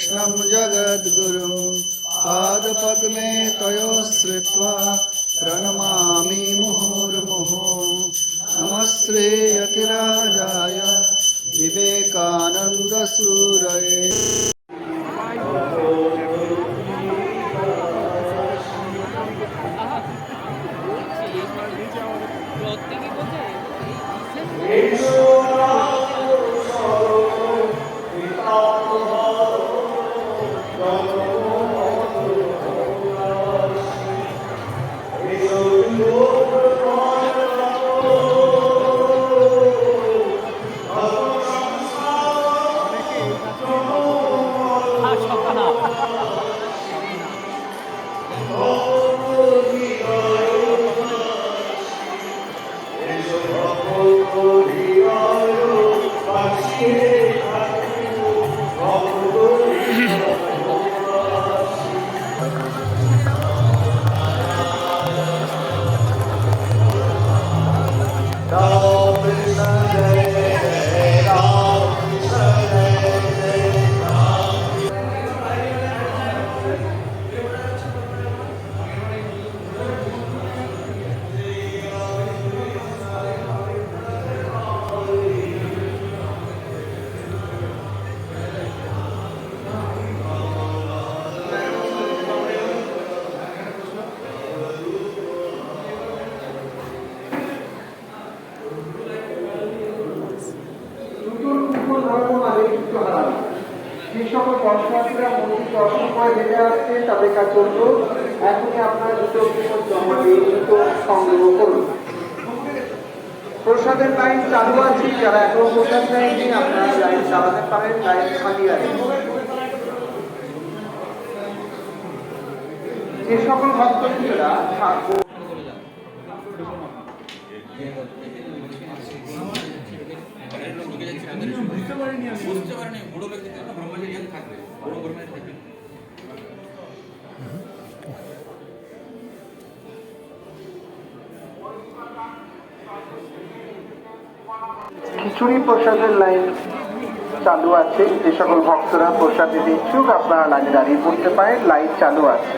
कृष्णं जगद्गुरुं पादपद्मे तयोश्रित्वा प्रणमामि मुहुर्मुहुः। नमः श्रीयतिराजाय विवेकानन्दसूरये। যে সকল দর্শনার্থীরা মন্দির দর্শন করে হেঁটে আসছে তাদের কাছে অনুরোধ, এখনই আপনারা জুতো জমা দিয়ে জুতো সংগ্রহ করুন। প্রসাদের লাইন চালু আছে, যারা এখনো প্রসাদ নেয়নি আপনারা লাইন চালাতে পারেন, লাইন খালি আছে। যে সকল ভক্তবৃন্দরা খিচুড়ি প্রসাদের লাইন চালু আছে। যে সকল ভক্তরা প্রসাদ দিতে ইচ্ছুক আপনারা লাইনে দাঁড়িয়ে পড়তে পারেন, লাইন চালু আছে।